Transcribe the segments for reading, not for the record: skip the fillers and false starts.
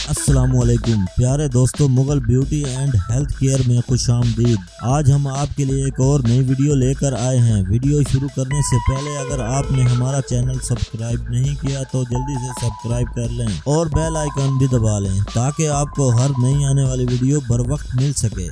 अस्सलामुअलैकुम प्यारे दोस्तों, Mughal beauty and health care में खुश आमदीद। आज हम आपके लिए एक और नई वीडियो लेकर आए हैं। वीडियो शुरू करने से पहले अगर आपने हमारा चैनल सब्सक्राइब नहीं किया तो जल्दी से सब्सक्राइब कर लें और बेल आइकन भी दबा लें ताकि आपको हर नई आने वाली वीडियो बर वक्त मिल सके।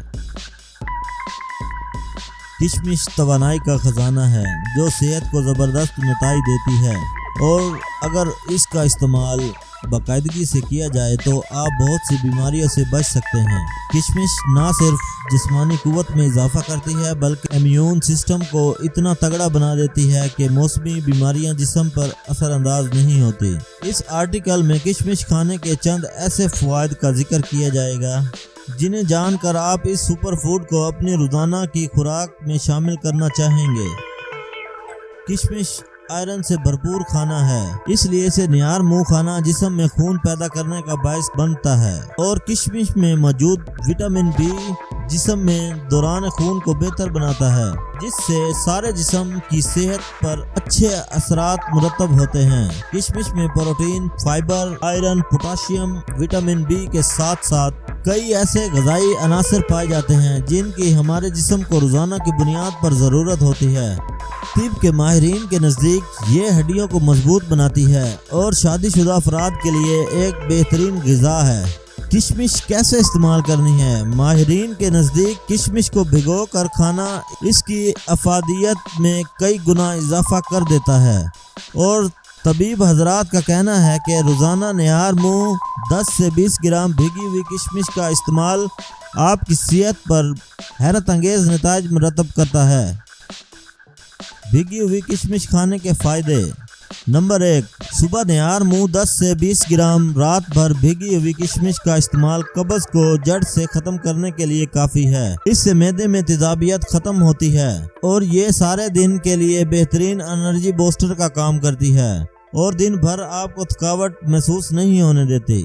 किशमिश तवानाई का खजाना है जो सेहत को ज़बरदस्त नताई देती है और अगर इसका इस्तेमाल बाकायदगी से किया जाए तो आप बहुत सी बीमारियों से बच सकते हैं। किशमिश ना सिर्फ जिस्मानी कुव्वत में इजाफा करती है बल्कि इम्यून सिस्टम को इतना तगड़ा बना देती है कि मौसमी बीमारियां जिस्म पर असरअंदाज नहीं होती। इस आर्टिकल में किशमिश खाने के चंद ऐसे फ़वाइद का जिक्र किया जाएगा जिन्हें जानकर आप इस सुपर फूड को अपनी रोज़ाना की खुराक में शामिल करना चाहेंगे। किशमिश आयरन से भरपूर खाना है, इसलिए इसे निहार मुंह खाना जिस्म में खून पैदा करने का बायस बनता है और किशमिश में मौजूद विटामिन बी जिस्म में दौरान खून को बेहतर बनाता है जिससे सारे जिस्म की सेहत पर अच्छे असरात मुरतब होते हैं। किशमिश में protein, fibre, iron, potassium, vitamin B के साथ साथ कई ऐसे ग़िज़ाई अनासर पाए जाते हैं जिनकी हमारे जिस्म को रोज़ाना की बुनियाद पर ज़रूरत होती है। तिब के माहिरीन के नज़दीक ये हड्डियों को मजबूत बनाती है और शादीशुदा अफराद के लिए एक बेहतरीन ग़िज़ा है। किशमिश कैसे इस्तेमाल करनी है? माहिरीन के नज़दीक किशमिश को भिगो कर खाना इसकी अफादियत में कई गुना इजाफा कर देता है और तबीब हजरात का कहना है कि रोज़ाना निहार मुँह 10 से 20 ग्राम भिगी हुई किशमिश का इस्तेमाल आपकी सेहत पर हैरत अंगेज़ नताइज मुरतब करता है। भिगी हुई किशमिश खाने के फ़ायदे। नंबर 1, सुबह निहार मुँह 10 से 20 ग्राम रात भर भिगी हुई किशमिश का इस्तेमाल कब्ज़ को जड़ से ख़त्म करने के लिए काफ़ी है। इससे मैदे में तेज़ाबियत ख़त्म होती है और ये सारे दिन के लिए बेहतरीन एनर्जी बूस्टर का काम करती है और दिन भर आपको थकावट महसूस नहीं होने देती।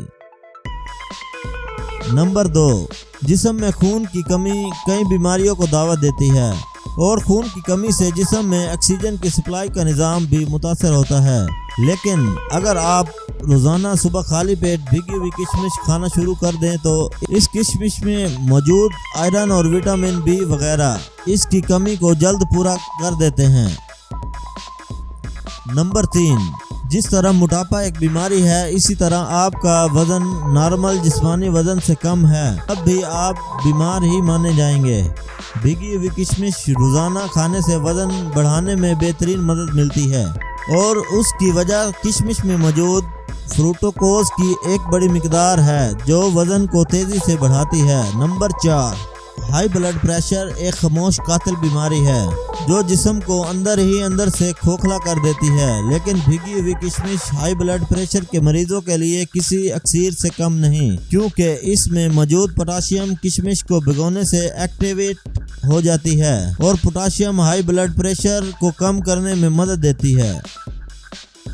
नंबर 2, जिस्म में खून की कमी कई बीमारियों को दावत देती है और खून की कमी से जिस्म में ऑक्सीजन की सप्लाई का निज़ाम भी मुतासर होता है। लेकिन अगर आप रोज़ाना सुबह खाली पेट भिगी हुई किशमिश खाना शुरू कर दें तो इस किशमिश में मौजूद आयरन और विटामिन बी वगैरह इसकी कमी को जल्द पूरा कर देते हैं। नंबर 3, जिस तरह मोटापा एक बीमारी है इसी तरह आपका वज़न नॉर्मल जिस्मानी वज़न से कम है तब भी आप बीमार ही माने जाएंगे। भिगी हुई किशमिश रोज़ाना खाने से वज़न बढ़ाने में बेहतरीन मदद मिलती है और उसकी वजह किशमिश में मौजूद फ्रूक्टोज की एक बड़ी मिकदार है जो वज़न को तेज़ी से बढ़ाती है। नंबर 4, हाई ब्लड प्रेशर एक खामोश कातिल बीमारी है जो जिस्म को अंदर ही अंदर से खोखला कर देती है, लेकिन भीगी हुई किशमिश हाई ब्लड प्रेशर के मरीजों के लिए किसी अक्सीर से कम नहीं क्योंकि इसमें मौजूद पोटाशियम किशमिश को भिगोने से एक्टिवेट हो जाती है और पोटाशियम हाई ब्लड प्रेशर को कम करने में मदद देती है।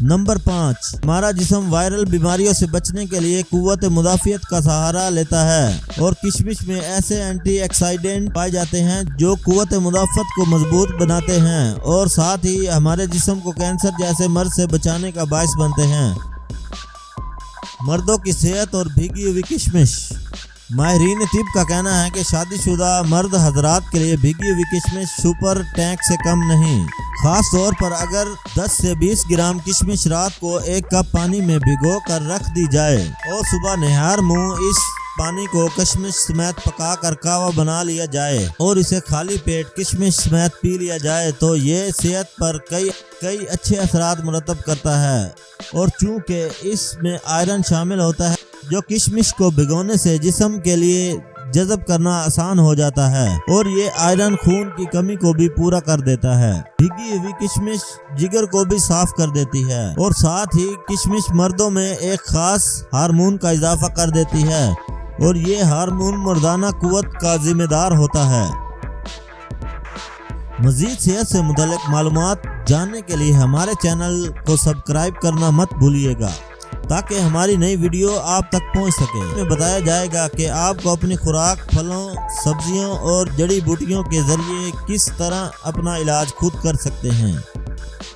नंबर 5, हमारा जिस्म वायरल बीमारियों से बचने के लिए कुव्वत मुदाफ़ियत का सहारा लेता है और किशमिश में ऐसे एंटीऑक्सीडेंट पाए जाते हैं जो कुव्वत मुदाफ़त को मजबूत बनाते हैं और साथ ही हमारे जिस्म को कैंसर जैसे मर्ज से बचाने का बायस बनते हैं। मर्दों की सेहत और भीगी हुई किशमिश। माहिरीन तिब का कहना है कि शादीशुदा मर्द हजरात के लिए भीगी हुई किशमिश सुपर टैंक से कम नहीं, खास तौर पर अगर 10 से 20 ग्राम किशमिश रात को 1 कप पानी में भिगो कर रख दी जाए और सुबह निहार मुँह इस पानी को किशमिश समेत पका कर कावा बना लिया जाए और इसे खाली पेट किशमिश समेत पी लिया जाए तो ये सेहत पर कई अच्छे असरात मुरतब करता है और चूँकि इसमें आयरन शामिल होता है जो किशमिश को भिगोने से जिस्म के लिए जज़ब करना आसान हो जाता है और ये आयरन खून की कमी को भी पूरा कर देता है। भीगी हुई किशमिश जिगर को भी साफ कर देती है और साथ ही किशमिश मर्दों में एक खास हार्मोन का इजाफा कर देती है और ये हार्मोन मर्दाना कुव्वत का जिम्मेदार होता है। मज़ीद सेहत से मुतल्लिक़ मालूमात जानने के लिए हमारे चैनल को सब्सक्राइब करना मत भूलिएगा। تاکہ ہماری نئی ویڈیو آپ تک پہنچ سکے۔ اس میں بتایا جائے گا کہ آپ کو اپنی خوراک، پھلوں، سبزیوں اور جڑی بوٹیوں کے ذریعے کس طرح اپنا علاج خود کر سکتے ہیں۔